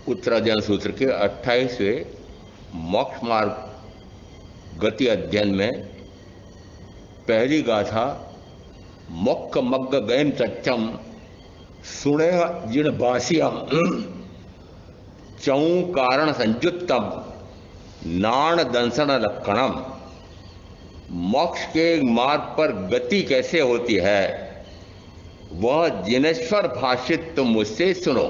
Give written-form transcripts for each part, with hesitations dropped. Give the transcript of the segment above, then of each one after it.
उत्तराध्ययन सूत्र के 28वें मोक्ष मार्ग गति अध्ययन में पहली गाथा मोक्ष मग्ग गयन सत्यम सुने जिण बासियम चौ कारण संयुक्तम नाण दंसन लक्षणम। मोक्ष के मार्ग पर गति कैसे होती है वह जिनेश्वर भाषित तुम मुझसे सुनो।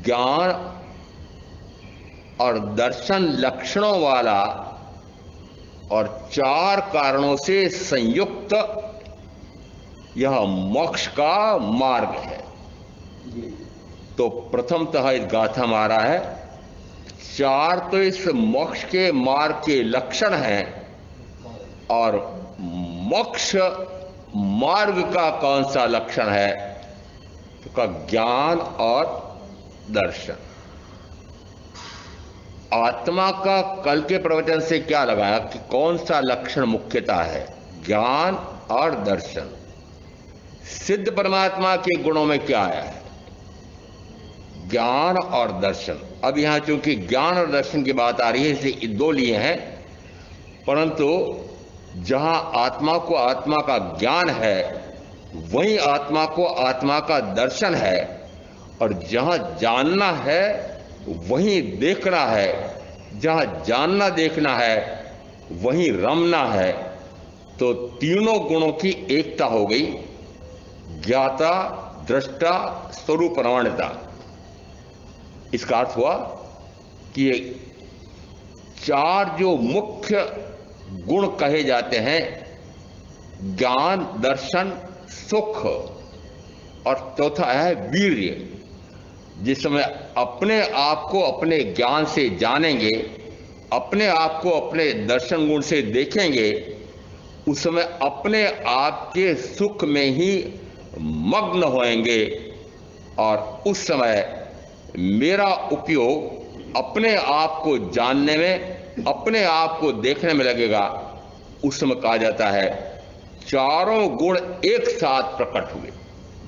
ज्ञान और दर्शन लक्षणों वाला और चार कारणों से संयुक्त यह मोक्ष का मार्ग है। तो प्रथमतः इस गाथा में आ रहा है चार तो इस मोक्ष के मार्ग के लक्षण हैं और मोक्ष मार्ग का कौन सा लक्षण है तो का ज्ञान और दर्शन। आत्मा का कल के प्रवचन से क्या लगाया कि कौन सा लक्षण मुख्यतः है, ज्ञान और दर्शन। सिद्ध परमात्मा के गुणों में क्या आया है, ज्ञान और दर्शन। अब यहां चूंकि ज्ञान और दर्शन की बात आ रही है इसलिए दो लिए हैं, परंतु जहां आत्मा को आत्मा का ज्ञान है वहीं आत्मा को आत्मा का दर्शन है और जहां जानना है वहीं देखना है, जहां जानना देखना है वहीं रमना है। तो तीनों गुणों की एकता हो गई, ज्ञाता दृष्टा स्वरूप प्रमाणिता। इसका अर्थ हुआ कि ये चार जो मुख्य गुण कहे जाते हैं ज्ञान दर्शन सुख और चौथा है वीर्य। जिस समय अपने आप को अपने ज्ञान से जानेंगे, अपने आप को अपने दर्शन गुण से देखेंगे, उस समय अपने आप के सुख में ही मग्न होएंगे और उस समय मेरा उपयोग अपने आप को जानने में, अपने आप को देखने में लगेगा। उस समय कहा जाता है चारों गुण एक साथ प्रकट हुए,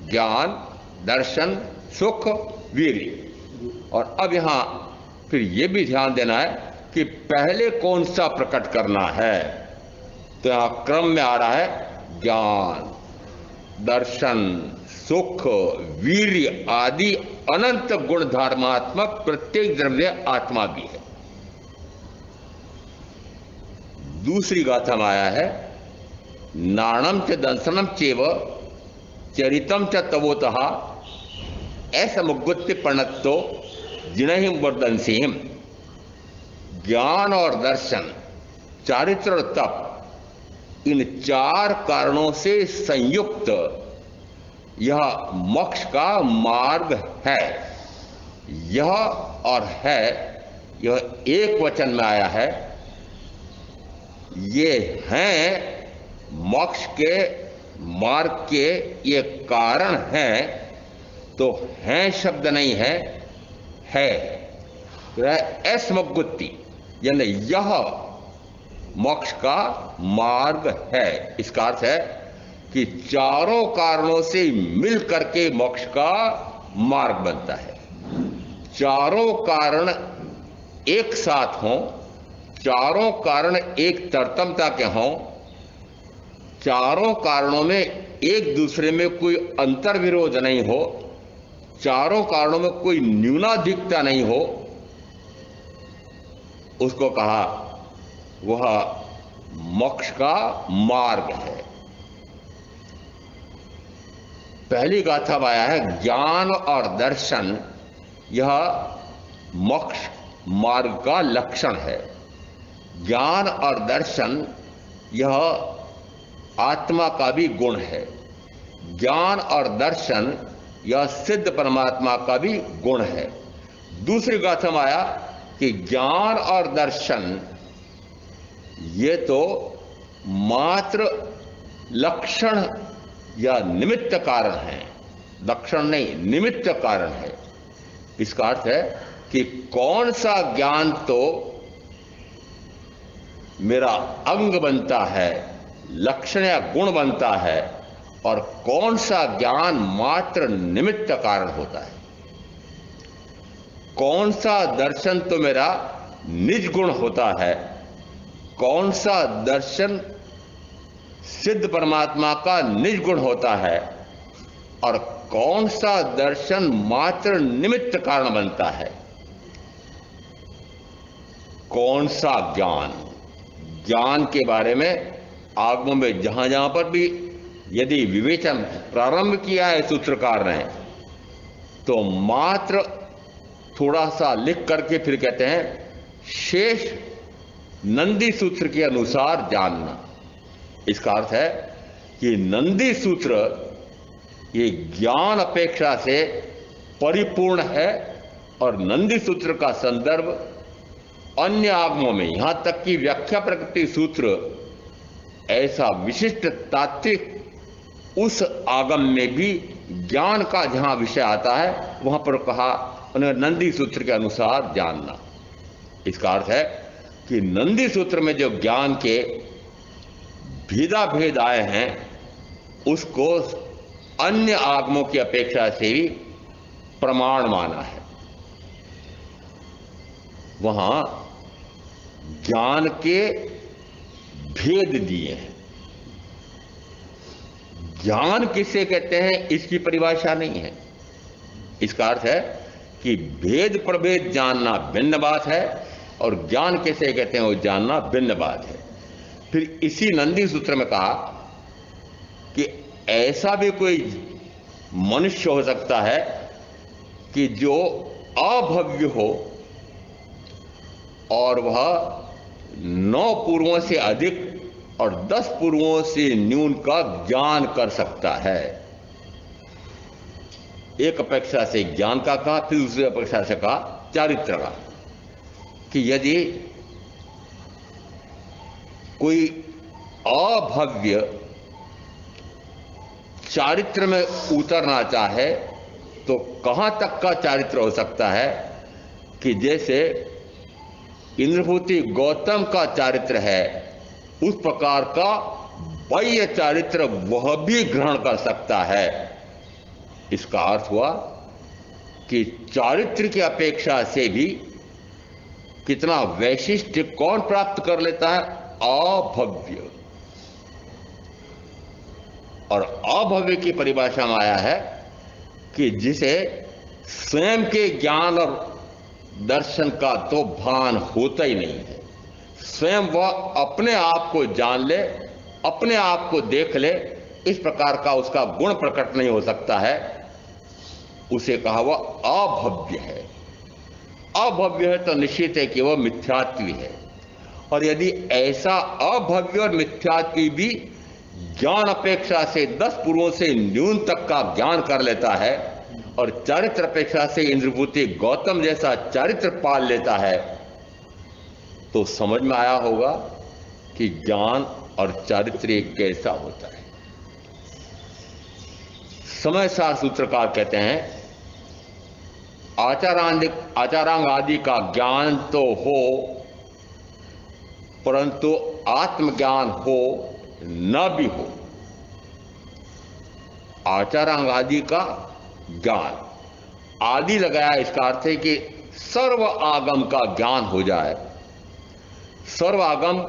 ज्ञान दर्शन सुख वीर्य। और अब यहां फिर यह भी ध्यान देना है कि पहले कौन सा प्रकट करना है। तो यहां क्रम में आ रहा है ज्ञान दर्शन सुख वीर्य आदि अनंत गुण धर्मात्मक प्रत्येक द्रव्य आत्मा भी है। दूसरी गाथा में आया है नाणम च दंसनम चेव चरितम च तवोतः असमुगुत्य प्रणत्तो जिनहिम वर्धनसीम। ज्ञान और दर्शन चारित्र और तप इन चार कारणों से संयुक्त यह मोक्ष का मार्ग है। यह और है यह एक वचन में आया है। ये हैं मोक्ष के मार्ग के ये कारण हैं, तो हैं शब्द नहीं है, है असमुगुत्ति यानी यह मोक्ष का मार्ग है। इसका अर्थ है कि चारों कारणों से मिल करके मोक्ष का मार्ग बनता है। चारों कारण एक साथ हों, चारों कारण एक तरतमता के हों, चारों कारणों में एक दूसरे में कोई अंतर विरोध नहीं हो, चारों कारणों में कोई न्यूनाधिकता नहीं हो, उसको कहा वह मोक्ष का मार्ग है। पहली गाथा में आया है ज्ञान और दर्शन यह मोक्ष मार्ग का लक्षण है। ज्ञान और दर्शन यह आत्मा का भी गुण है। ज्ञान और दर्शन यह सिद्ध परमात्मा का भी गुण है। दूसरी गाथा में आया कि ज्ञान और दर्शन ये तो मात्र लक्षण या निमित्त कारण है, लक्षण नहीं निमित्त कारण है। इसका अर्थ है कि कौन सा ज्ञान तो मेरा अंग बनता है, लक्षण या गुण बनता है, और कौन सा ज्ञान मात्र निमित्त कारण होता है। कौन सा दर्शन तो मेरा निज गुण होता है, कौन सा दर्शन सिद्ध परमात्मा का निज गुण होता है, और कौन सा दर्शन मात्र निमित्त कारण बनता है। कौन सा ज्ञान, ज्ञान के बारे में आगमों में जहां जहां पर भी यदि विवेचन प्रारंभ किया है सूत्रकार ने, तो मात्र थोड़ा सा लिख करके फिर कहते हैं शेष नंदी सूत्र के अनुसार जानना। इसका अर्थ है कि नंदी सूत्र ये ज्ञान अपेक्षा से परिपूर्ण है, और नंदी सूत्र का संदर्भ अन्य आगमों में, यहां तक कि व्याख्या प्रकृति सूत्र ऐसा विशिष्ट तात्विक उस आगम में भी ज्ञान का जहां विषय आता है वहां पर कहा उन्हें नंदी सूत्र के अनुसार जानना। इसका अर्थ है कि नंदी सूत्र में जो ज्ञान के भेदा भेद आए हैं उसको अन्य आगमों की अपेक्षा से भी प्रमाण माना है। वहां ज्ञान के भेद दिए हैं। ज्ञान किसे कहते हैं इसकी परिभाषा नहीं है। इसका अर्थ है कि भेद प्रभेद जानना भिन्न बात है, और ज्ञान किसे कहते हैं वो जानना भिन्न बात है। फिर इसी नंदी सूत्र में कहा कि ऐसा भी कोई मनुष्य हो सकता है कि जो अभव्य हो और वह 9 पूर्वों से अधिक और 10 पूर्वों से न्यून का ज्ञान कर सकता है। एक अपेक्षा से ज्ञान का कहा, फिर दूसरी अपेक्षा से कहा चारित्र का, कि यदि कोई अभव्य चारित्र में उतरना चाहे तो कहां तक का चारित्र हो सकता है, कि जैसे इंद्रभूति गौतम का चारित्र है उस प्रकार का बाह्य चारित्र वह भी ग्रहण कर सकता है। इसका अर्थ हुआ कि चारित्र की अपेक्षा से भी कितना वैशिष्ट्य कौन प्राप्त कर लेता है, अभव्य। और अभव्य की परिभाषा में आया है कि जिसे स्वयं के ज्ञान और दर्शन का तो भान होता ही नहीं है, स्वयं वह अपने आप को जान ले, अपने आप को देख ले, इस प्रकार का उसका गुण प्रकट नहीं हो सकता है, उसे कहा वह अभव्य है। अभव्य है तो निश्चित है कि वह मिथ्यात्वी है। और यदि ऐसा अभव्य और मिथ्यात्वी भी ज्ञान अपेक्षा से 10 पूर्वों से न्यून तक का ज्ञान कर लेता है और चारित्र अपेक्षा से इंद्रभूति गौतम जैसा चारित्र पाल लेता है, तो समझ में आया होगा कि ज्ञान और चारित्र कैसा होता है। समय सार सूत्रकार कहते हैं आचारांग आदि का ज्ञान तो हो परंतु आत्मज्ञान हो न भी हो। आचारांग आदि का ज्ञान, आदि लगाया इसका अर्थ है कि सर्व आगम का ज्ञान हो जाए, सर्व आगम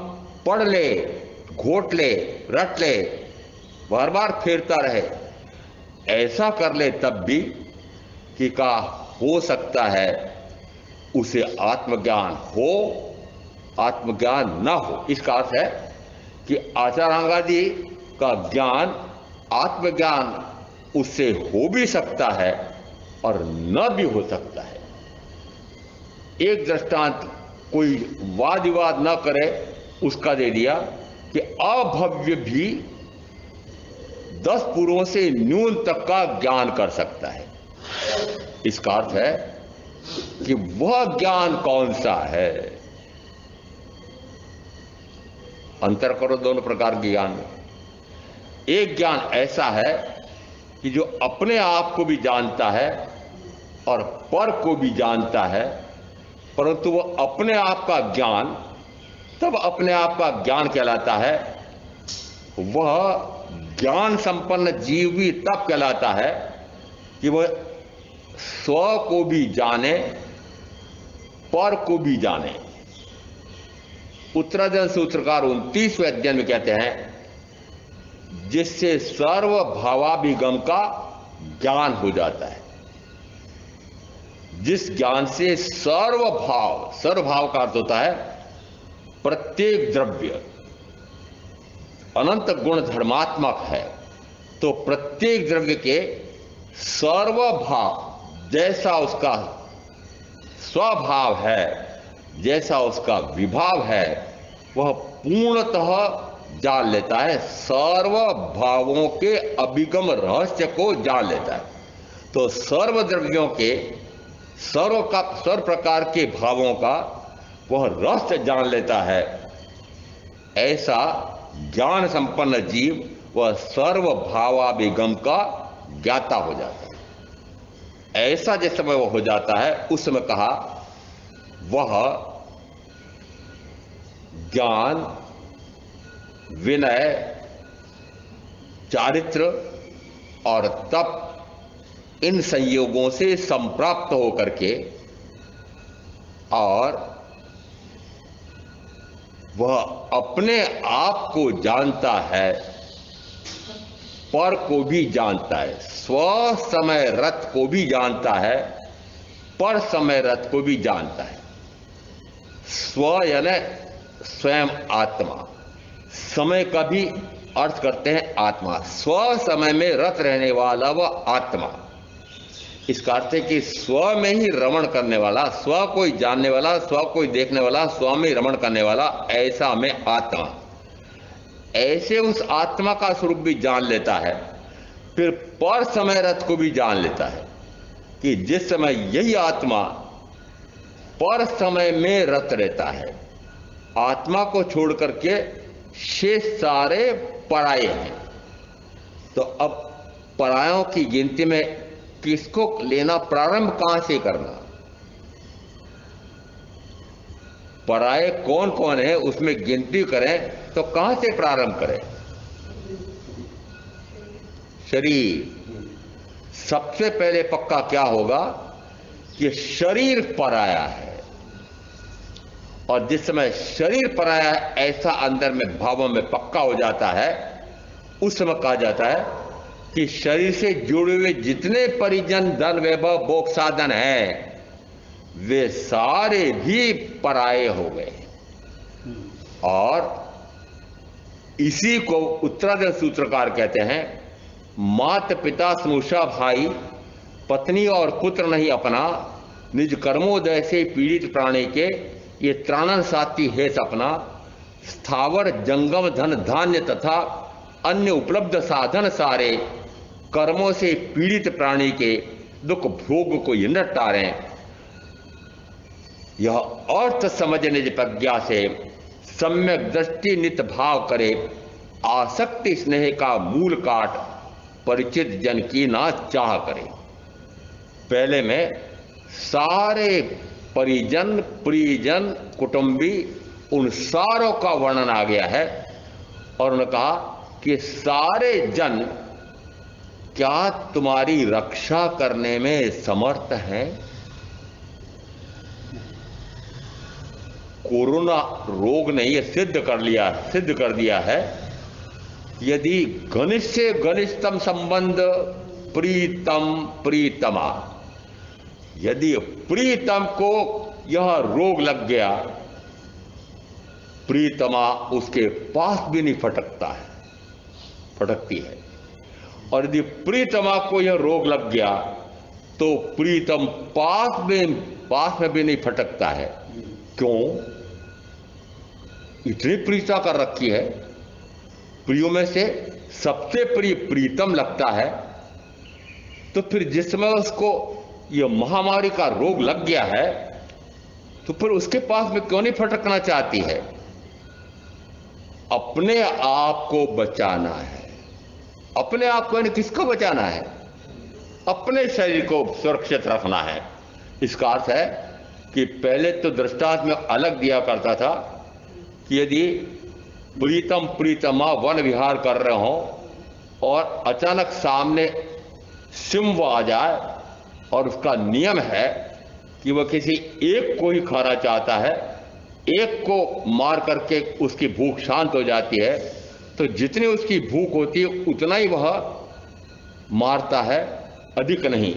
पढ़ ले, घोट ले, रट ले, बार बार फेरता रहे, ऐसा कर ले तब भी कि का हो सकता है उसे आत्मज्ञान हो, आत्मज्ञान न हो। इसका अर्थ है कि आचारांगादि का ज्ञान, आत्मज्ञान उससे हो भी सकता है और न भी हो सकता है। एक दृष्टांत कोई वाद विवाद न करे उसका दे दिया कि अभव्य भी 10 पूर्वों से न्यून तक का ज्ञान कर सकता है। इसका अर्थ है कि वह ज्ञान कौन सा है। अंतर करो दोनों प्रकार के ज्ञान में। एक ज्ञान ऐसा है कि जो अपने आप को भी जानता है और पर को भी जानता है, परंतु वह अपने आप का ज्ञान तब अपने आप का ज्ञान कहलाता है, वह ज्ञान संपन्न जीव भी तब कहलाता है कि वह स्व को भी जाने पर को भी जाने। उत्तराधर सूत्रकार 29वें अध्ययन में कहते हैं जिससे सर्वभावाभिगम का ज्ञान हो जाता है। जिस ज्ञान से सर्वभाव, सर्वभाव का अर्थ होता है प्रत्येक द्रव्य अनंत गुण धर्मात्मक है, तो प्रत्येक द्रव्य के सर्वभाव जैसा उसका स्वभाव है, जैसा उसका विभाव है, वह पूर्णतः जान लेता है, सर्व भावों के अभिगम रहस्य को जान लेता है। तो सर्व द्रव्यों के सर्व प्रकार के भावों का वह रहस्य जान लेता है। ऐसा ज्ञान संपन्न जीव वह सर्व भावाभिगम का ज्ञाता हो जाता है। ऐसा जिस समय वह हो जाता है उस समय कहा वह ज्ञान, विनय, चारित्र और तप इन संयोगों से संप्राप्त होकर के और वह अपने आप को जानता है, पर को भी जानता है, स्व समय रथ को भी जानता है, पर समय रथ को भी जानता है। स्व यानी स्वयं आत्मा, समय का भी अर्थ करते हैं आत्मा। स्व समय में रत रहने वाला वह आत्मा, इसका अर्थ है कि स्व में ही रमण करने वाला, स्व को ही जानने वाला, स्व को ही देखने वाला, स्व में ही रमण करने वाला, ऐसा में आत्मा। ऐसे उस आत्मा का स्वरूप भी जान लेता है। फिर पर समय रथ को भी जान लेता है कि जिस समय यही आत्मा पर समय में रत रहता है, आत्मा को छोड़ करके शेष सारे पराये हैं। तो अब परायों की गिनती में किसको लेना, प्रारंभ कहां से करना, पराये कौन कौन है उसमें गिनती करें तो कहां से प्रारंभ करें? शरीर। सबसे पहले पक्का क्या होगा कि शरीर पराया है, और जिस समय शरीर पराया है ऐसा अंदर में भावों में पक्का हो जाता है, उस समय कहा जाता है कि शरीर से जुड़े हुए जितने परिजन, धन, वैभव, भोग साधन हैं वे सारे भी पराये हो गए। और इसी को उत्तराधर सूत्रकार कहते हैं मात पिता स्नुषा भाई, पत्नी और पुत्र नहीं अपना, निज कर्मोदय से पीड़ित प्राणी के ये त्राणन साथी है सपना। स्थावर जंगम धन धान्य तथा अन्य उपलब्ध साधन सारे, कर्मों से पीड़ित प्राणी के दुख भोग को ये न टारें। यह अर्थ समझने की प्रज्ञा से सम्यक दृष्टि नित भाव करे, आसक्ति स्नेह का मूल काट, परिचित जन की ना चाह करे। पहले में सारे परिजन, प्रियजन, कुटुंबी, उन सारों का वर्णन आ गया है, और उन्होंने कहा कि सारे जन क्या तुम्हारी रक्षा करने में समर्थ हैं? कोरोना रोग ने यह सिद्ध कर दिया है, यदि घनिष्ठ से घनिष्ठतम संबंध प्रीतम प्रीतमा, यदि प्रीतम को यह रोग लग गया, प्रीतमा उसके पास भी नहीं फटकती है। और यदि प्रीतमा को यह रोग लग गया तो प्रीतम पास में भी नहीं फटकता है। क्यों? इतनी प्रीता कर रखी है, प्रियों में से सबसे प्रिय प्रीतम लगता है, तो फिर जिस समय उसको यह महामारी का रोग लग गया है तो फिर उसके पास में क्यों नहीं फटकना चाहती है? अपने आप को बचाना है। अपने आप को यानी किसको बचाना है? अपने शरीर को सुरक्षित रखना है। इसका अर्थ है कि पहले तो दृष्टांत में अलग दिया करता था कि यदि प्रीतम प्रीतमा वन विहार कर रहे हो और अचानक सामने सिंह आ जाए और उसका नियम है कि वह किसी एक को ही खाना चाहता है, एक को मार करके उसकी भूख शांत हो जाती है, तो जितनी उसकी भूख होती है उतना ही वह मारता है, अधिक नहीं।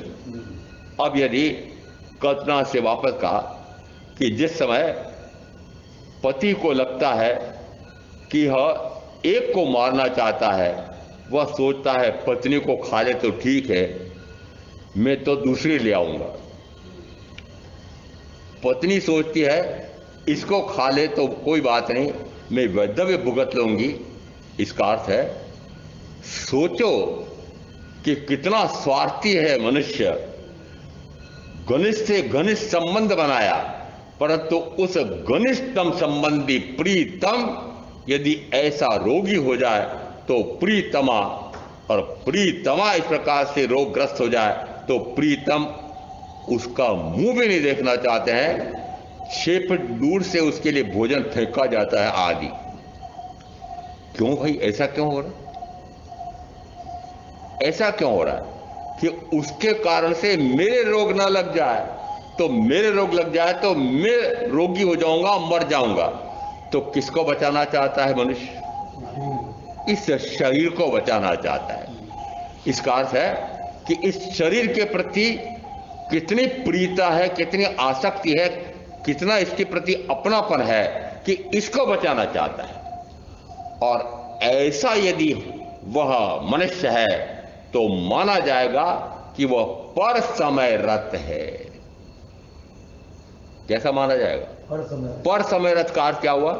अब यदि कल्पना से वापस कहा कि जिस समय पति को लगता है कि यह एक को मारना चाहता है, वह सोचता है पत्नी को खा ले तो ठीक है, मैं तो दूसरी ले आऊंगा। पत्नी सोचती है इसको खा ले तो कोई बात नहीं, मैं वैधव्य भुगत लूंगी। इसका अर्थ है, सोचो कि कितना स्वार्थी है मनुष्य। घनिष्ठ से घनिष्ठ संबंध बनाया, परंतु उस घनिष्ठतम संबंधी प्रीतम यदि ऐसा रोगी हो जाए तो प्रीतमा, और प्रीतमा इस प्रकार से रोगग्रस्त हो जाए तो प्रीतम उसका मुंह भी नहीं देखना चाहते हैं, 6 फीट दूर से उसके लिए भोजन फेंका जाता है आदि। क्यों भाई, ऐसा क्यों हो रहा है? ऐसा क्यों हो रहा है कि उसके कारण से मेरे रोग ना लग जाए, तो मेरे रोग लग जाए तो मैं रोगी हो जाऊंगा, मर जाऊंगा। तो किसको बचाना चाहता है मनुष्य? इस शरीर को बचाना चाहता है। इसका अर्थ है कि इस शरीर के प्रति कितनी प्रियता है, कितनी आसक्ति है, कितना इसके प्रति अपनापन है कि इसको बचाना चाहता है। और ऐसा यदि वह मनुष्य है तो माना जाएगा कि वह पर समय रत है। कैसा माना जाएगा? पर समय रत का अर्थ क्या हुआ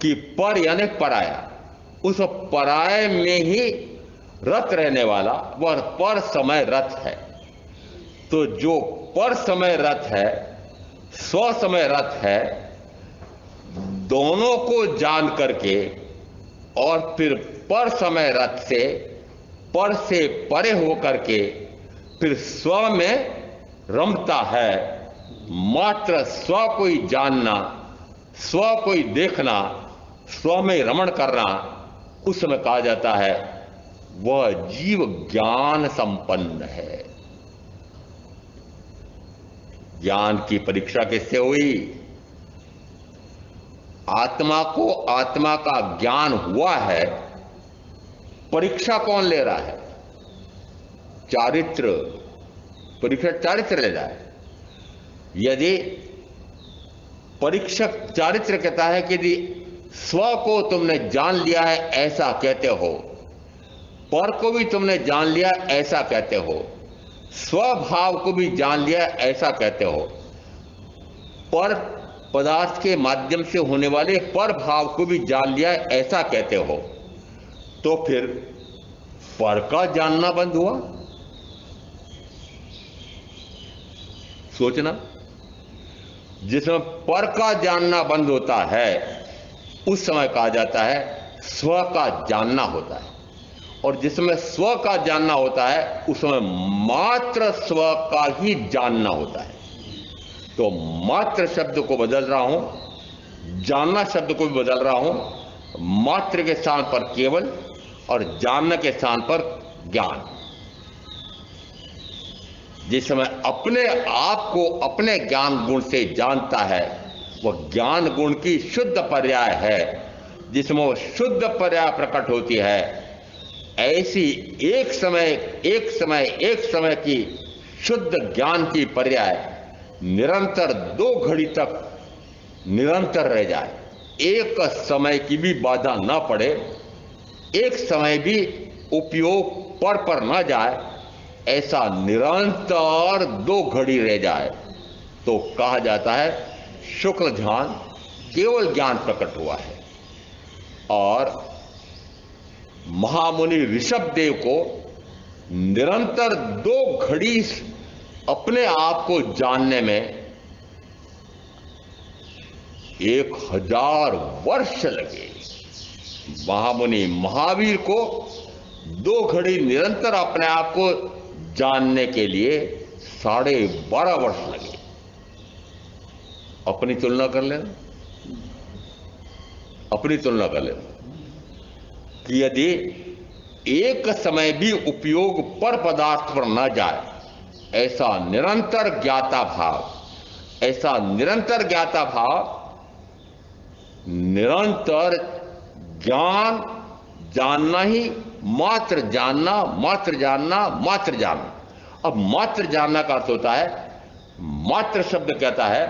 कि पर यानी पराया, उस पराये में ही रत रहने वाला वह पर समय रत है। तो जो पर समय रत है, स्व समय रत है, दोनों को जान करके और फिर पर समय रत से परे हो करके फिर स्व में रमता है। मात्र स्व को ही जानना, स्व को ही देखना, स्व में रमण करना, उस समय कहा जाता है वह जीव ज्ञान संपन्न है। ज्ञान की परीक्षा किससे हुई? आत्मा को आत्मा का ज्ञान हुआ है, परीक्षा कौन ले रहा है? चारित्र, परीक्षा चारित्र ले रहा है। यदि परीक्षक चारित्र कहता है कि यदि स्व को तुमने जान लिया है ऐसा कहते हो, पर को भी तुमने जान लिया ऐसा कहते हो, स्वभाव को भी जान लिया ऐसा कहते हो, पर पदार्थ के माध्यम से होने वाले पर भाव को भी जान लिया ऐसा कहते हो, तो फिर पर का जानना बंद हुआ? सोचना, जिसमें पर का जानना बंद होता है उस समय कहा जाता है स्व का जानना होता है, और जिसमें स्व का जानना होता है उसमें मात्र स्व का ही जानना होता है। तो मात्र शब्द को बदल रहा हूं, जानना शब्द को भी बदल रहा हूं। मात्र के स्थान पर केवल और जानना के स्थान पर ज्ञान। जिस समय अपने आप को अपने ज्ञान गुण से जानता है वह ज्ञान गुण की शुद्ध पर्याय है। जिसमें वो शुद्ध पर्याय प्रकट होती है, ऐसी एक समय की शुद्ध ज्ञान की पर्याय निरंतर 2 घड़ी तक निरंतर रह जाए, एक समय की भी बाधा ना पड़े, एक समय भी उपयोग पर ना जाए, ऐसा निरंतर 2 घड़ी रह जाए, तो कहा जाता है शुक्ल ध्यान केवल ज्ञान प्रकट हुआ है। और महामुनि ऋषभ देव को निरंतर 2 घड़ी अपने आप को जानने में 1000 वर्ष लगे। महामुनि महावीर को 2 घड़ी निरंतर अपने आप को जानने के लिए 12.5 वर्ष लगे। अपनी तुलना कर लेना, अपनी तुलना कर लेना कि यदि एक समय भी उपयोग पर पदार्थ पर न जाए, ऐसा निरंतर ज्ञाता भाव ऐसा निरंतर ज्ञाता भाव, निरंतर ज्ञान, जानना ही, मात्र जानना, मात्र जानना, मात्र जानना। अब मात्र जानना का अर्थ होता है, मात्र शब्द कहता है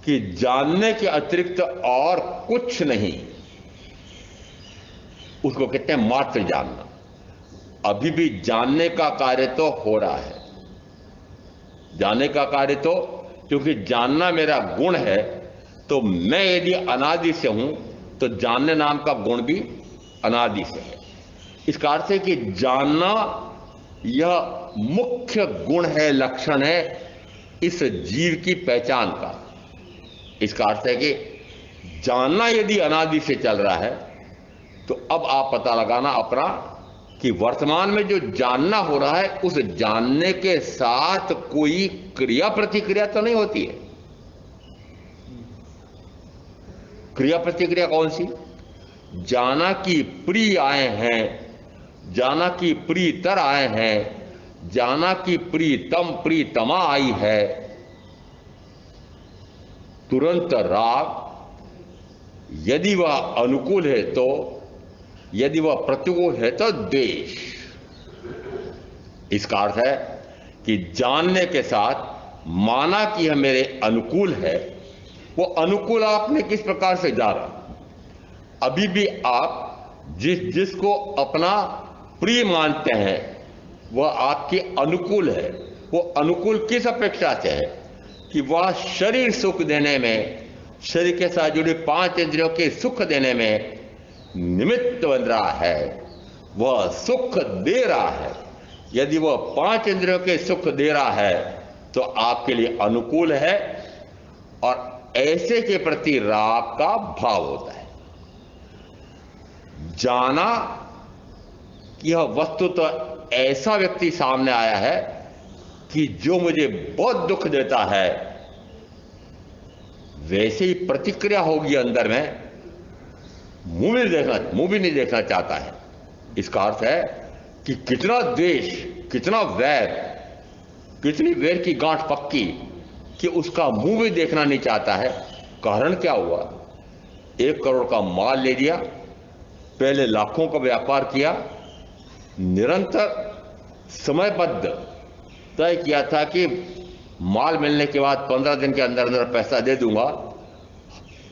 कि जानने के अतिरिक्त और कुछ नहीं, उसको कहते हैं मात्र जानना। अभी भी जानने का कार्य तो हो रहा है, जानने का कार्य तो, क्योंकि जानना मेरा गुण है, तो मैं यदि अनादि से हूं तो जानने नाम का गुण भी अनादि से है। इसका अर्थ है कि जानना यह मुख्य गुण है, लक्षण है इस जीव की पहचान का। इसका अर्थ है कि जानना यदि अनादि से चल रहा है तो अब आप पता लगाना अपना कि वर्तमान में जो जानना हो रहा है उस जानने के साथ कोई क्रिया प्रतिक्रिया तो नहीं होती है। क्रिया प्रतिक्रिया कौन सी? जाना कि प्रिय आए हैं, जाना कि प्रियतर आए हैं, जाना कि प्रियतम प्रियतमा आई है, तुरंत राग, यदि वह अनुकूल है तो, यदि वह प्रतिकूल है तो द्वेष। इसका अर्थ है कि जानने के साथ माना कि यह मेरे अनुकूल है, वो अनुकूल आपने किस प्रकार से जाना? अभी भी आप जिसको अपना प्रिय मानते हैं वह आपके अनुकूल है। वो अनुकूल किस अपेक्षा से है? कि वह शरीर सुख देने में, शरीर के साथ जुड़े 5 इंद्रियों के सुख देने में निमित्त बन रहा है, वह सुख दे रहा है। यदि वह 5 इंद्रियों के सुख दे रहा है तो आपके लिए अनुकूल है, और ऐसे के प्रति राग का भाव होता है। जाना कि यह वस्तु तो ऐसा व्यक्ति सामने आया है कि जो मुझे बहुत दुख देता है, वैसे ही प्रतिक्रिया होगी अंदर में, मुंह भी नहीं देखना चाहता है। इसका अर्थ है कि कितना द्वेष, कितना वैर, कितनी वैर की गांठ पक्की कि उसका मुंह भी देखना नहीं चाहता है। कारण क्या हुआ? 1 करोड़ का माल ले लिया, पहले लाखों का व्यापार किया, निरंतर समयबद्ध तय किया था कि माल मिलने के बाद 15 दिन के अंदर अंदर पैसा दे दूंगा।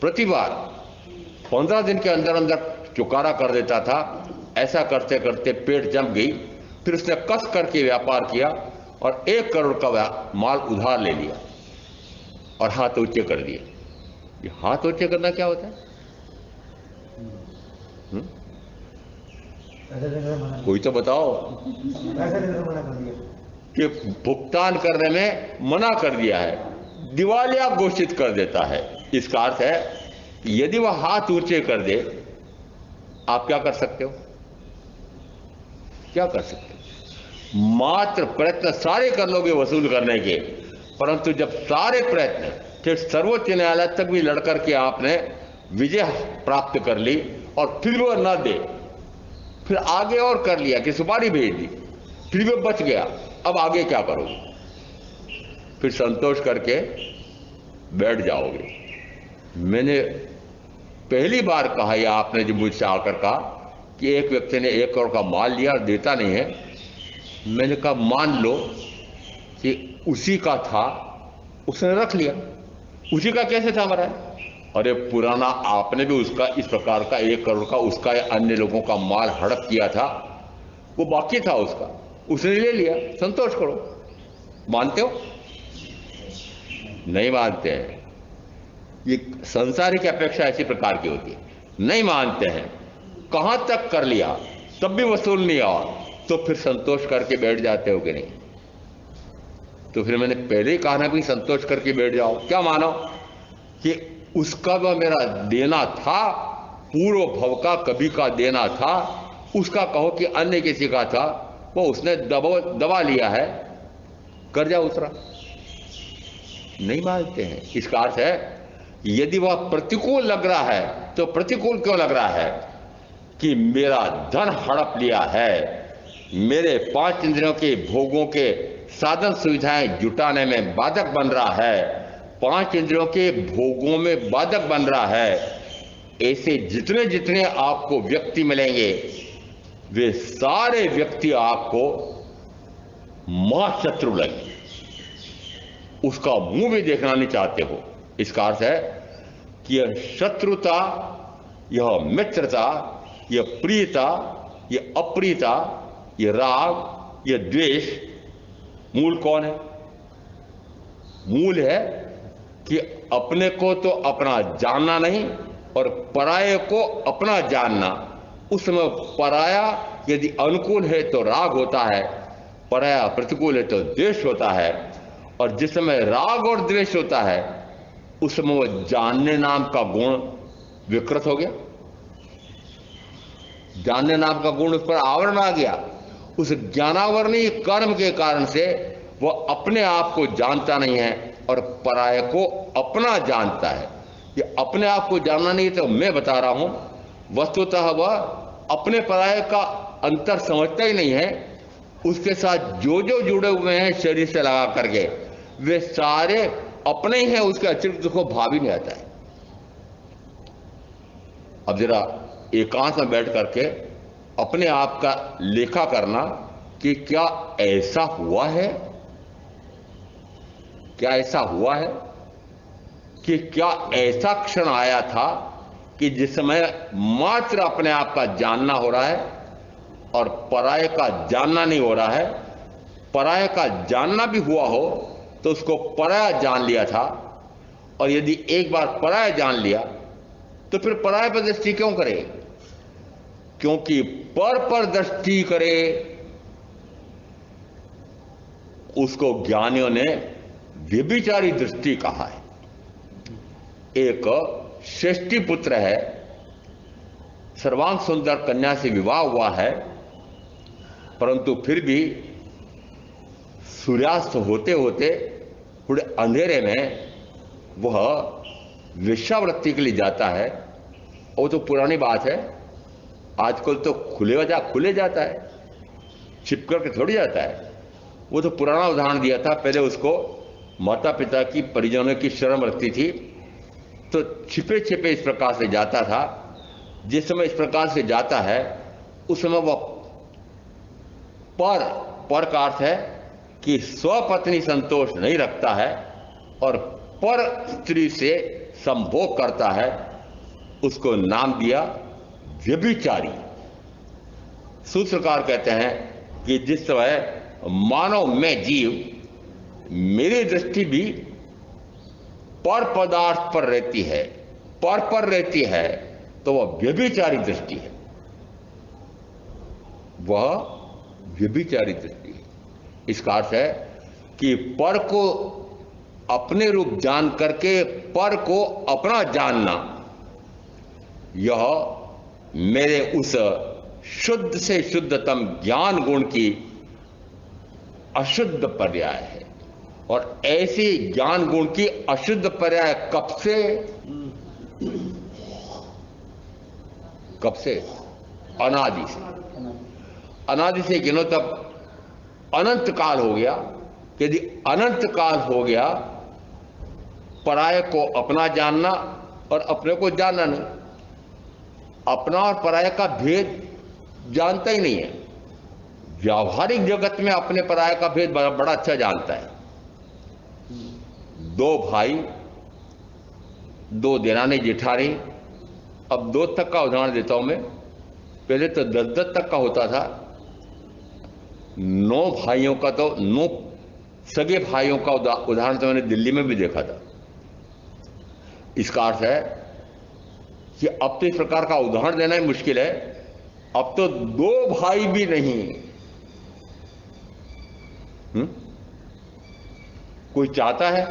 प्रति बार 15 दिन के अंदर अंदर चुकारा कर देता था। ऐसा करते करते पेट जम गई। फिर उसने कस करके व्यापार किया और 1 करोड़ का माल उधार ले लिया और हाथ ऊंचे कर दिए। ये हाथ ऊंचे करना क्या होता है? कोई तो बताओ। कि भुगतान करने में मना कर दिया है, दिवालिया घोषित कर देता है। इसका अर्थ है कि यदि वह हाथ ऊंचे कर दे, आप क्या कर सकते हो? क्या कर सकते हो? मात्र प्रयत्न सारे कर लोगे वसूल करने के, परंतु जब सारे प्रयत्न फिर सर्वोच्च न्यायालय तक भी लड़कर के आपने विजय प्राप्त कर ली और फिर वो न दे, फिर आगे और कर लिया कि सुपारी भेज दी, फिर वो बच गया, अब आगे क्या करोगे? फिर संतोष करके बैठ जाओगे। मैंने पहली बार कहा, या आपने जो मुझसे आकर कहा कि एक व्यक्ति ने 1 करोड़ का माल लिया और देता नहीं है, मैंने कहा मान लो कि उसी का था, उसने रख लिया। उसी का कैसे था महाराज? अरे पुराना आपने भी उसका इस प्रकार का 1 करोड़ का उसका या अन्य लोगों का माल हड़प किया था, वो बाकी था उसका, उसने ले लिया, संतोष करो। मानते हो? नहीं मानते हैं। ये संसारी की अपेक्षा ऐसी प्रकार की होती है, नहीं मानते हैं। कहां तक कर लिया तब भी वसूल नहीं हुआ, तो फिर संतोष करके बैठ जाते हो कि नहीं? तो फिर मैंने पहले ही कहा ना भी संतोष करके बैठ जाओ। क्या मानो कि उसका वह मेरा देना था, पूर्व भव का कभी का देना था, उसका कहो कि अन्य किसी का था, वो उसने दबा लिया है, कर्जा उतरा। नहीं मानते हैं। इसका अर्थ है यदि वह प्रतिकूल लग रहा है तो प्रतिकूल क्यों लग रहा है? कि मेरा धन हड़प लिया है, मेरे 5 इंद्रियों के भोगों के साधन सुविधाएं जुटाने में बाधक बन रहा है, पांच इंद्रियों के भोगों में बाधक बन रहा है, ऐसे जितने जितने आपको व्यक्ति मिलेंगे वे सारे व्यक्ति आपको महाशत्रु लगेंगे, उसका मुंह भी देखना नहीं चाहते हो। इसका अर्थ है कि यह शत्रुता, यह मित्रता, यह प्रियता, यह अप्रियता, यह राग, यह द्वेष, मूल कौन है? मूल है कि अपने को तो अपना जानना नहीं और पराये को अपना जानना। उस समय पराया यदि अनुकूल है तो राग होता है, पराया प्रतिकूल है तो द्वेष होता है, और जिस समय राग और द्वेष होता है उस समय वह जानने नाम का गुण विकृत हो गया, जानने नाम का गुण उस पर आवरण आ गया। उस ज्ञानावरणीय कर्म के कारण से वह अपने आप को जानता नहीं है और पराये को अपना जानता है। ये अपने आप को जानना नहीं तो मैं बता रहा हूं, वस्तुतः वह अपने पराये का अंतर समझता ही नहीं है। उसके साथ जो जो जुड़े हुए हैं शरीर से लगा करके वे सारे अपने ही हैं, उसके अतिरिक्त उसको भाव ही नहीं आता है। अब जरा एकांत में बैठ करके अपने आप का लेखा करना कि क्या ऐसा हुआ है, क्या ऐसा हुआ है कि क्या ऐसा क्षण आया था कि जिस समय मात्र अपने आप का जानना हो रहा है और पराये का जानना नहीं हो रहा है। पराये का जानना भी हुआ हो तो उसको पराया जान लिया था, और यदि एक बार पराया जान लिया तो फिर पराये पर दृष्टि क्यों करे? क्योंकि पर दृष्टि करे उसको ज्ञानियों ने व्यभिचारी दृष्टि कहा है। एक श्रेष्ठी पुत्र है, सर्वांग सुंदर कन्या से विवाह हुआ है, परंतु फिर भी सूर्यास्त होते होते थोड़े अंधेरे में वह वेश्यावृत्ति के लिए जाता है। वो तो पुरानी बात है, आजकल तो खुले जाता है, छिप करके थोड़ी जाता है। वो तो पुराना उदाहरण दिया था। पहले उसको माता पिता की परिजनों की शर्म लगती थी तो छिपे छिपे इस प्रकार से जाता था। जिस समय इस प्रकार से जाता है उस समय वह पर का अर्थ है कि स्वपत्नी संतोष नहीं रखता है और पर स्त्री से संभोग करता है। उसको नाम दिया व्यभिचारी। सूत्रकार कहते हैं कि जिस समय मानव में जीव मेरी दृष्टि भी पर पदार्थ पर रहती है, पर रहती है, तो वह व्यभिचारी दृष्टि है, वह व्यभिचारी दृष्टि है। इसका अर्थ है कि पर को अपने रूप जान करके पर को अपना जानना, यह मेरे उस शुद्ध से शुद्धतम ज्ञान गुण की अशुद्ध पर्याय है। और ऐसी ज्ञान गुण की अशुद्ध पर्याय कब से? अनादि से। अनादि से गिनो तब अनंत काल हो गया। यदि अनंत काल हो गया, पराये को अपना जानना और अपने को जानना नहीं, अपना और पराये का भेद जानता ही नहीं है। व्यावहारिक जगत में अपने पराये का भेद बड़ा अच्छा जानता है। दो भाई, दो देरानी जेठानी, अब 2 तक का उदाहरण देता हूं मैं। पहले तो 10 तक का होता था। 9 भाइयों का, तो 9 सगे भाइयों का उदाहरण तो मैंने दिल्ली में भी देखा था। इसका अर्थ है कि अब तो इस प्रकार का उदाहरण देना ही मुश्किल है। अब तो 2 भाई भी नहीं, कोई चाहता है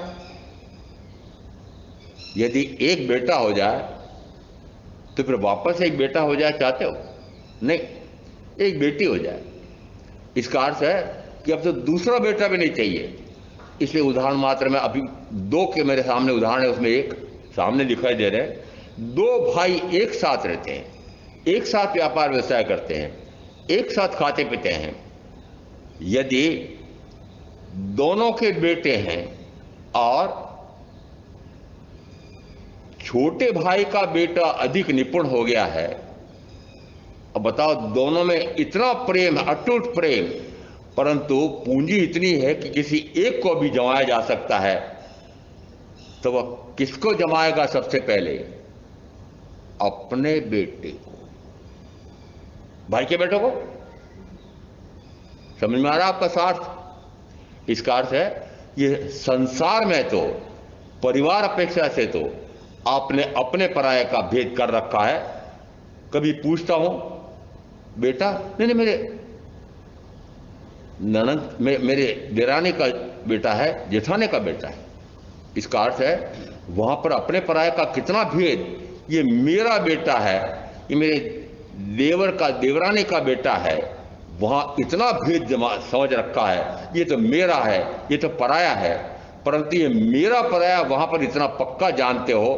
यदि एक बेटा हो जाए तो फिर वापस एक बेटा हो जाए, चाहते हो? नहीं, एक बेटी हो जाए। इसका अर्थ है कि अब तो दूसरा बेटा भी नहीं चाहिए। इसलिए उदाहरण मात्र में अभी 2 के मेरे सामने उदाहरण है, उसमें एक सामने दिखाई दे रहे हैं। 2 भाई एक साथ रहते हैं, एक साथ व्यापार व्यवसाय करते हैं, एक साथ खाते पीते हैं। यदि दोनों के बेटे हैं और छोटे भाई का बेटा अधिक निपुण हो गया है। अब बताओ, दोनों में इतना प्रेम, अटूट प्रेम, परंतु पूंजी इतनी है कि किसी एक को भी जमाया जा सकता है, तो वह किसको जमाएगा सबसे पहले? अपने बेटे को, भाई के बेटे को। समझ में आ रहा आपका स्वार्थ? इसका अर्थ है ये संसार में तो, परिवार अपेक्षा से तो आपने अपने पराये का भेद कर रखा है। कभी पूछता हूं, बेटा, नहीं मेरे ननद, मेरे देरानी का बेटा है, जेठानी का बेटा है। इसका अर्थ है वहां पर अपने पराये का कितना भेद। ये मेरा बेटा है, ये मेरे देवर का, देवरानी का बेटा है, वहां इतना भेद समझ रखा है। ये तो मेरा है, ये तो पराया है। परंतु ये मेरा पराया वहां पर इतना पक्का जानते हो,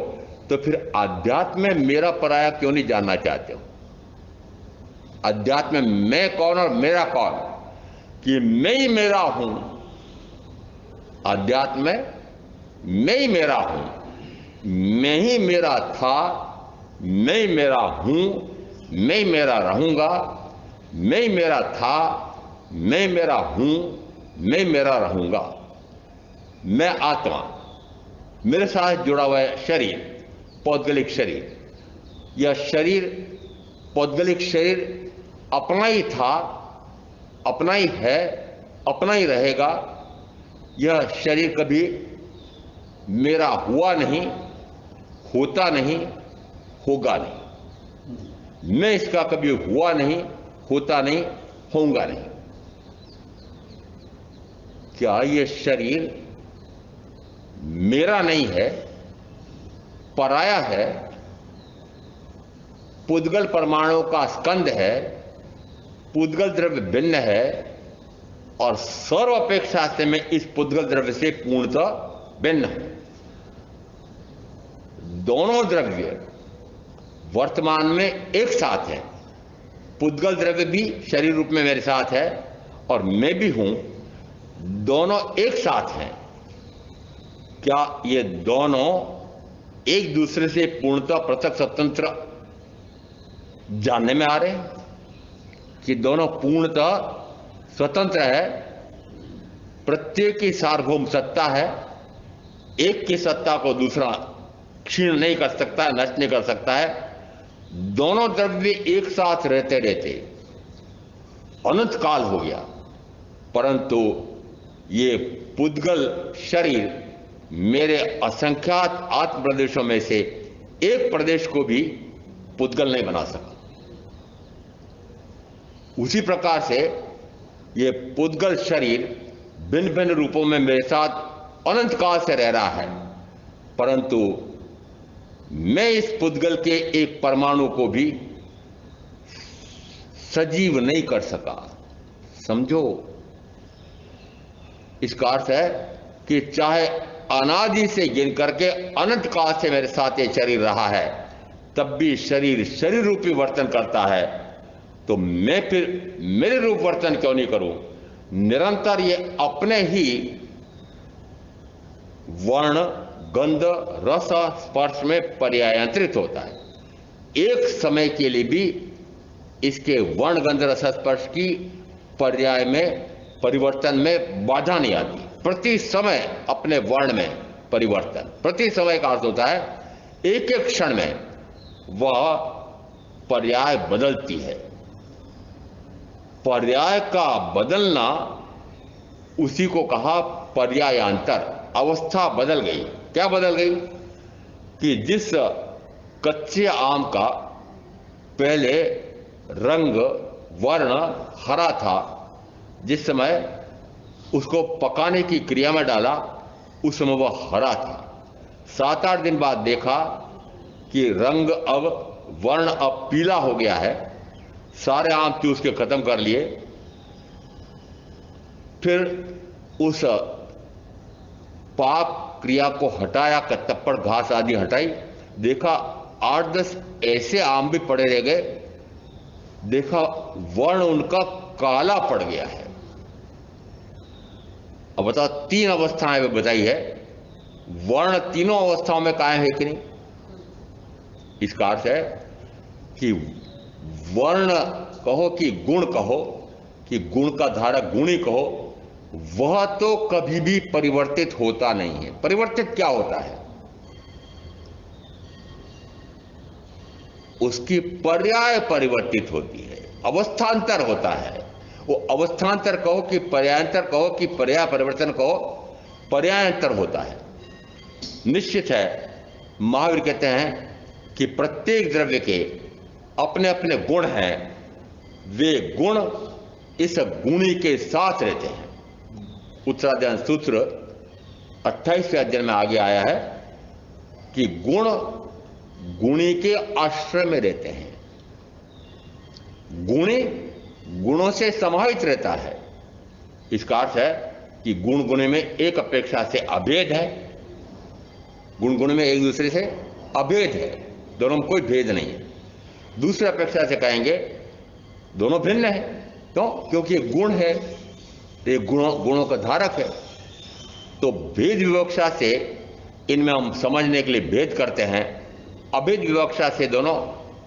तो फिर अध्यात्म में मेरा पराया क्यों नहीं जानना चाहते हो? अध्यात्म में मैं कौन और मेरा कौन, कि मैं ही मेरा हूं। अध्यात्म में मैं ही मेरा हूं, मैं ही मेरा था, मैं ही मेरा हूं, मैं ही मेरा रहूंगा, मैं ही मेरा था, मैं मेरा हूं, मैं मेरा रहूंगा। मैं आत्मा, मेरे साथ जुड़ा हुआ है शरीर, पौद्गलिक शरीर। यह शरीर, पौद्गलिक शरीर अपना ही था, अपना ही है, अपना ही रहेगा। यह शरीर कभी मेरा हुआ नहीं, होता नहीं, होगा नहीं। मैं इसका कभी हुआ नहीं, होता नहीं, होऊंगा नहीं। क्या यह शरीर मेरा नहीं है, पराया है, पुद्गल परमाणु का स्कंद है, पुद्गल द्रव्य भिन्न है, और सर्व अपेक्षा से मैं इस पुद्गल द्रव्य से पूर्णतः भिन्न हूं। दोनों द्रव्य वर्तमान में एक साथ है। पुद्गल द्रव्य भी शरीर रूप में मेरे साथ है और मैं भी हूं, दोनों एक साथ हैं। क्या ये दोनों एक दूसरे से पूर्णतः पृथक स्वतंत्र जानने में आ रहे हैं, कि दोनों पूर्णतः स्वतंत्र है? प्रत्येक की सार्वभौम सत्ता है, एक की सत्ता को दूसरा क्षीण नहीं कर सकता है, नष्ट नहीं कर सकता है। दोनों द्रव्य एक साथ रहते रहते अनंत काल हो गया, परंतु ये पुद्गल शरीर मेरे असंख्यात आत्म प्रदेशों में से एक प्रदेश को भी पुद्गल नहीं बना सका। उसी प्रकार से ये पुद्गल शरीर भिन्न भिन्न रूपों में मेरे साथ अनंत काल से रह रहा है, परंतु मैं इस पुद्गल के एक परमाणु को भी सजीव नहीं कर सका। समझो, इसका अर्थ है कि चाहे अनादि से गिन करके अनंत काल से मेरे साथ ये शरीर रहा है, तब भी शरीर शरीर रूपी वर्तन करता है। तो मैं फिर मेरे रूप वर्तन क्यों नहीं करूं? निरंतर ये अपने ही वर्ण, गंध, रस, स्पर्श में पर्यायंत्रित होता है। एक समय के लिए भी इसके वर्ण, गंध, रस, स्पर्श की पर्याय में, परिवर्तन में बाधा नहीं आती। प्रति समय अपने वर्ण में परिवर्तन, प्रति समय का अर्थ होता है एक एक क्षण में वह पर्याय बदलती है। पर्याय का बदलना, उसी को कहा पर्यायांतर। अवस्था बदल गई। क्या बदल गई? कि जिस कच्चे आम का पहले रंग, वर्ण हरा था, जिस समय उसको पकाने की क्रिया में डाला उस समय वह हरा था। 7-8 दिन बाद देखा कि रंग अब, वर्ण अब पीला हो गया है। सारे आम चूस के खत्म कर लिए। फिर उस पाक क्रिया को हटाया, कत्तप्पड़ घास आदि हटाई, देखा 8-10 ऐसे आम भी पड़े रह गए। देखा वर्ण उनका काला पड़ गया है। अब बताओ, 3 अवस्थाएं बताई है, वर्ण तीनों अवस्थाओं में कायम है कि नहीं? इसका अर्थ है कि वर्ण कहो कि गुण कहो, कि गुण का धारक गुणी कहो, वह तो कभी भी परिवर्तित होता नहीं है। परिवर्तित क्या होता है? उसकी पर्याय परिवर्तित होती है, अवस्थांतर होता है। वो अवस्थांतर कहो कि पर्यायांतर कहो कि पर्याय परिवर्तन कहो, पर्यायांतर होता है। निश्चित है, महावीर कहते हैं कि प्रत्येक द्रव्य के अपने अपने गुण हैं, वे गुण इस गुणी के साथ रहते हैं। उत्तराध्याय सूत्र 28वें अध्याय में आगे आया है कि गुण गुणी के आश्रय में रहते हैं। गुणी गुणों से समाहित रहता है। इसका अर्थ है कि गुण गुण में एक अपेक्षा से अभेद है, गुण गुण में एक दूसरे से अभेद है, दोनों में कोई भेद नहीं है। दूसरे अपेक्षा से कहेंगे दोनों भिन्न है। क्यों? क्योंकि एक गुण है, एक गुणों का धारक है। तो भेद विवक्षा से इनमें हम समझने के लिए भेद करते हैं, अभेद विवक्षा से दोनों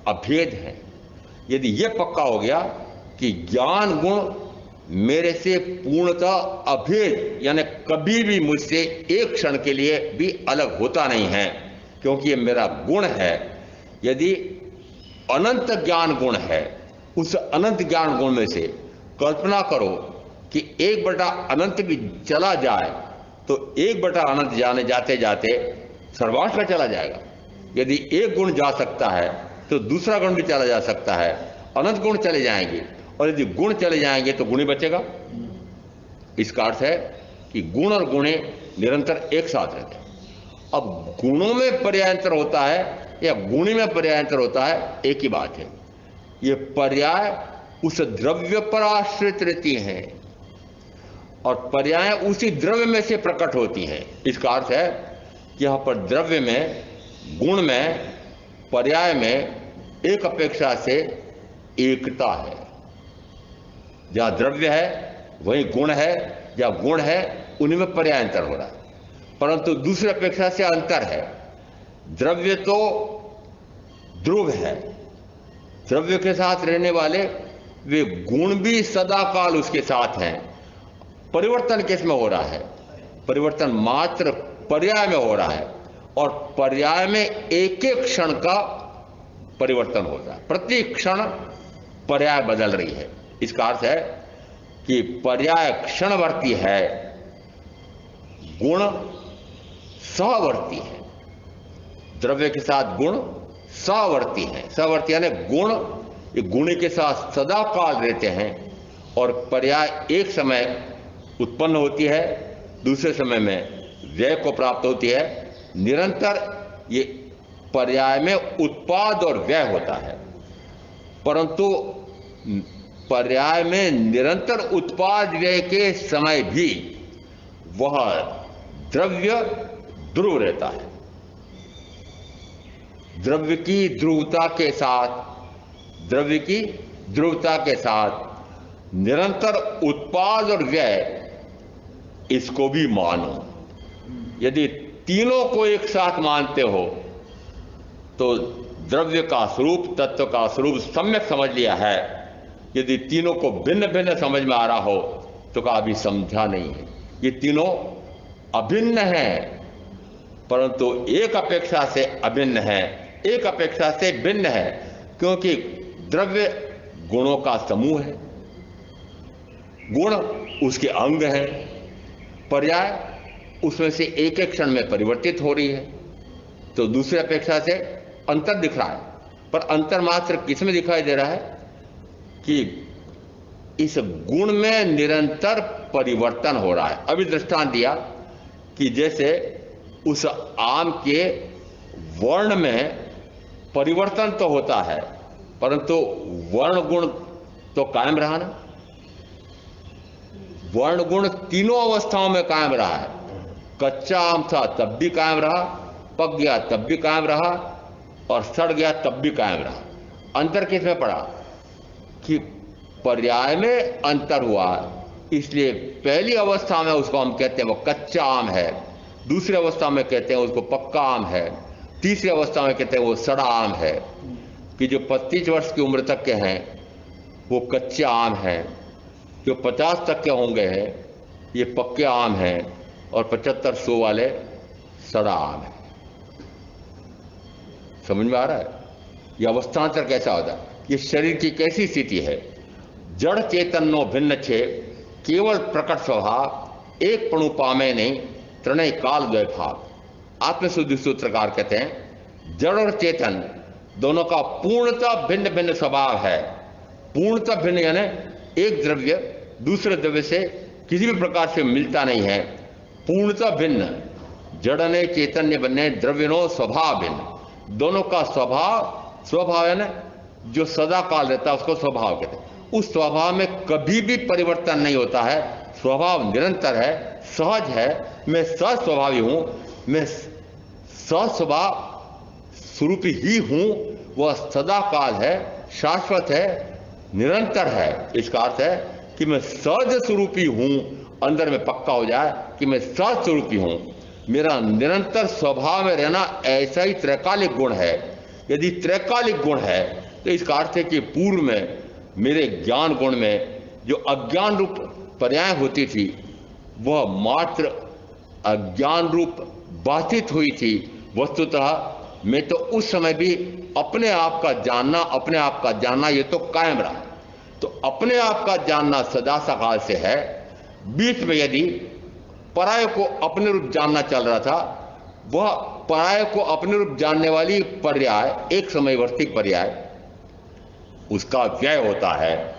अभेद हैं। यदि यह पक्का हो गया कि ज्ञान गुण मेरे से पूर्णतः अभेद, यानी कभी भी मुझसे एक क्षण के लिए भी अलग होता नहीं है, क्योंकि ये मेरा गुण है। यदि अनंत ज्ञान गुण है, उस अनंत ज्ञान गुण में से कल्पना करो कि 1/अनंत भी चला जाए तो 1/अनंत जाने जाते जाते सर्वांश में चला जाएगा। यदि एक गुण जा सकता है तो दूसरा गुण भी चला जा सकता है, अनंत गुण चले जाएंगे, और यदि गुण चले जाएंगे तो गुणी बचेगा। इसका अर्थ है कि गुण और गुणे निरंतर एक साथ रहते हैं। अब गुणों में पर्यायांतर होता है या गुणी में पर्यायांतर होता है, एक ही बात है। ये पर्याय उस द्रव्य पर आश्रित रहती हैं और पर्याय उसी द्रव्य में से प्रकट होती हैं। इसका अर्थ है कि यहां पर द्रव्य में, गुण में, पर्याय में एक अपेक्षा से एकता है। जहां द्रव्य है वहीं गुण है, जहां गुण है उन्हीं में पर्यायांतर हो रहा है, परंतु दूसरी अपेक्षा से अंतर है। द्रव्य तो ध्रुव है, द्रव्य के साथ रहने वाले वे गुण भी सदा काल उसके साथ हैं। परिवर्तन किसमें हो रहा है? परिवर्तन मात्र पर्याय में हो रहा है, और पर्याय में एक एक क्षण का परिवर्तन होता है। प्रति क्षण पर्याय बदल रही है। इसका अर्थ है कि पर्याय क्षणवर्ती है, गुण सहवर्ती है। द्रव्य के साथ गुण सहवर्ती है। सहवर्ती यानी गुण गुणी के साथ सदा काल रहते हैं, और पर्याय एक समय उत्पन्न होती है, दूसरे समय में व्यय को प्राप्त होती है। निरंतर ये पर्याय में उत्पाद और व्यय होता है, परंतु पर्याय में निरंतर उत्पाद व्यय के समय भी वह द्रव्य ध्रुव रहता है। द्रव्य की ध्रुवता के साथ, द्रव्य की ध्रुवता के साथ निरंतर उत्पाद और व्यय, इसको भी मानो। यदि तीनों को एक साथ मानते हो तो द्रव्य का स्वरूप, तत्व का स्वरूप सम्यक समझ लिया है। यदि तीनों को भिन्न भिन्न समझ में आ रहा हो तो कहा अभी समझा नहीं है। ये तीनों अभिन्न हैं, परंतु एक अपेक्षा से अभिन्न है, एक अपेक्षा से भिन्न है, क्योंकि द्रव्य गुणों का समूह है, गुण उसके अंग हैं, पर्याय उसमें से एक एक क्षण में परिवर्तित हो रही है। तो दूसरी अपेक्षा से अंतर दिख रहा है, पर अंतर मात्र किसमें दिखाई दे रहा है? कि इस गुण में निरंतर परिवर्तन हो रहा है। अभी दृष्टांत दिया कि जैसे उस आम के वर्ण में परिवर्तन तो होता है, परंतु वर्ण गुण तो कायम रहा ना। वर्ण गुण तीनों अवस्थाओं में कायम रहा है। कच्चा आम था तब भी कायम रहा, पक गया तब भी कायम रहा, और सड़ गया तब भी कायम रहा। अंतर किसमें पड़ा? कि पर्याय में अंतर हुआ। इसलिए पहली अवस्था में उसको हम कहते हैं वो कच्चा आम है, दूसरी अवस्था में कहते हैं उसको पक्का आम है, तीसरी अवस्था में कहते हैं वो सड़ा आम है, कि जो 25 वर्ष की उम्र तक के हैं वो कच्चे आम हैं, जो 50 तक के होंगे हैं ये पक्के आम हैं, और 75-100 वाले सड़ा आम है। समझ में आ रहा है? यह अवस्थांतर कैसा होता है? ये शरीर की कैसी स्थिति है? जड़ चेतनो भिन्न छे, केवल प्रकट स्वभाव, एक पणु पामे नहीं, त्रणय काल द्वय भाग। आत्मशुद्धि सूत्रकार कहते हैं जड़ और चेतन दोनों का पूर्णतः भिन्न भिन्न स्वभाव है। पूर्णतः भिन्न यानी एक द्रव्य दूसरे द्रव्य से किसी भी प्रकार से मिलता नहीं है। पूर्णतः भिन्न, जड़ने चैतन्य बने द्रव्यनो स्वभाव भिन्न। दोनों का स्वभाव है ना, जो सदा काल रहता है उसको स्वभाव कहते हैं। उस स्वभाव में कभी भी परिवर्तन नहीं होता है, स्वभाव निरंतर है, सहज है। मैं सहज स्वभावी हूं, मैं स्वभाव स्वरूप ही हूं, वह सदा काल है, शाश्वत है, निरंतर है। इसका अर्थ है कि मैं सहज स्वरूपी हूं, अंदर में पक्का हो जाए कि मैं सहज स्वरूपी हूं। मेरा निरंतर स्वभाव में रहना ऐसा ही त्रैकालिक गुण है। यदि त्रैकालिक गुण है तो इसका अर्थ है कि पूर्व में मेरे ज्ञान गुण में जो अज्ञान रूप पर्याय होती थी वह मात्र अज्ञान रूप बाधित हुई थी। वस्तुतः मैं तो उस समय भी अपने आप का जानना ये तो कायम रहा। तो अपने आप का जानना सदा सकाल से है। बीच में यदि पराय को अपने रूप जानना चल रहा था, वह पराय को अपने रूप जानने वाली पर्याय, एक समयवर्ती पर्याय, उसका व्यय होता है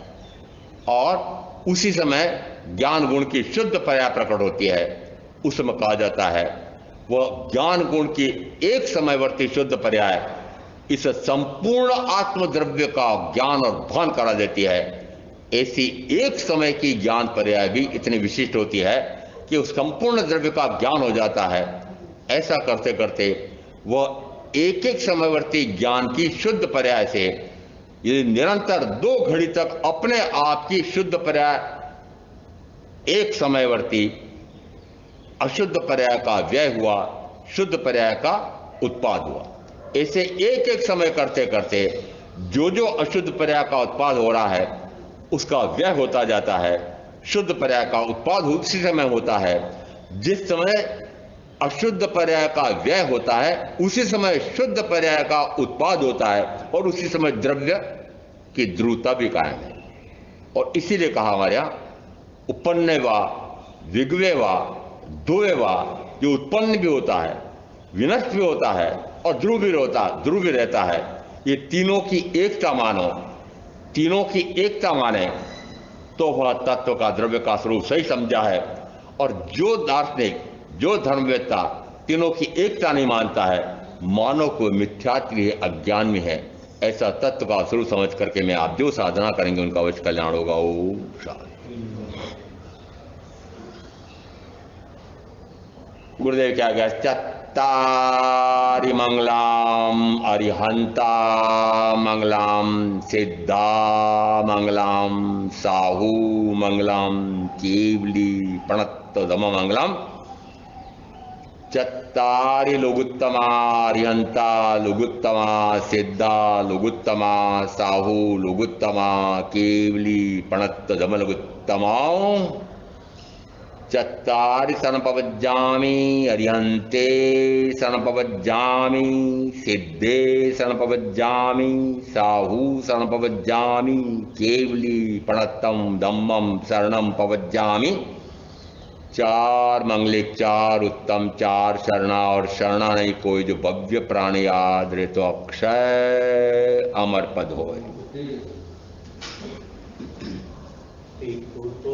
और उसी समय ज्ञान गुण की शुद्ध पर्याय प्रकट होती है। उस समय कहा जाता है वह ज्ञान गुण की एक समयवर्ती शुद्ध पर्याय इस संपूर्ण आत्मद्रव्य का ज्ञान और भान करा देती है। ऐसी एक समय की ज्ञान पर्याय भी इतनी विशिष्ट होती है कि उस संपूर्ण द्रव्य का ज्ञान हो जाता है। ऐसा करते करते वह एक एक समयवर्ती ज्ञान की शुद्ध पर्याय से यदि निरंतर 2 घड़ी तक अपने आप की शुद्ध पर्याय, एक समयवर्ती अशुद्ध पर्याय का व्यय हुआ, शुद्ध पर्याय का उत्पाद हुआ। ऐसे एक एक समय करते करते जो जो अशुद्ध पर्याय का उत्पाद हो रहा है उसका व्यय होता जाता है, शुद्ध पर्याय का उत्पाद उसी समय होता है। जिस समय अशुद्ध पर्याय का व्यय होता है उसी समय शुद्ध पर्याय का उत्पाद होता है, और उसी समय द्रव्य की ध्रुवता भी कायम है। और इसीलिए कहा हमारे यहां उपन्ने वा विगवे वा द्वय वा, जो उत्पन्न भी होता है, विनष्ट भी होता है और ध्रुव भी रहता है। ये तीनों की एकता मानो, तीनों की एकता माने तो वह तत्व का द्रव्य का स्वरूप सही समझा है। और जो दार्शनिक, जो धर्मवेत्ता तीनों की एकता नहीं मानता है, मानव को मिथ्यात्व है, अज्ञान में है। ऐसा तत्व का स्वरूप समझ करके मैं आप जो साधना करेंगे उनका अवश्य कल्याण होगा। ओम शांति। गुरुदेव क्या गया? चत्तारि मंगलाम अरिहंता मंगलाम सिद्धा मंगलाम साहू मंगलाम केवली प्रणत्त धम मंगलम। चत्तारि लुगुत्तमा अरिहंता लुगुत्तमा सिद्धा लुगुत्तमा साहू लुगुत्तमा केवली प्रणत्त धम लुगुत्तमा। चत्तारि शरणपवज्जामि अरिहन्ते शरणपवज्जामि सिद्धे शरणपवज्जामि साहू शरणपवज्जामि केवली प्रणतम धम्मम शरणम पवज्जामि। 4 मंगलिक, 4 उत्तम, 4 शरणा, और शरणा नहीं कोई जो भव्य प्राण याद रे तो अक्षय अमर पद होय। तो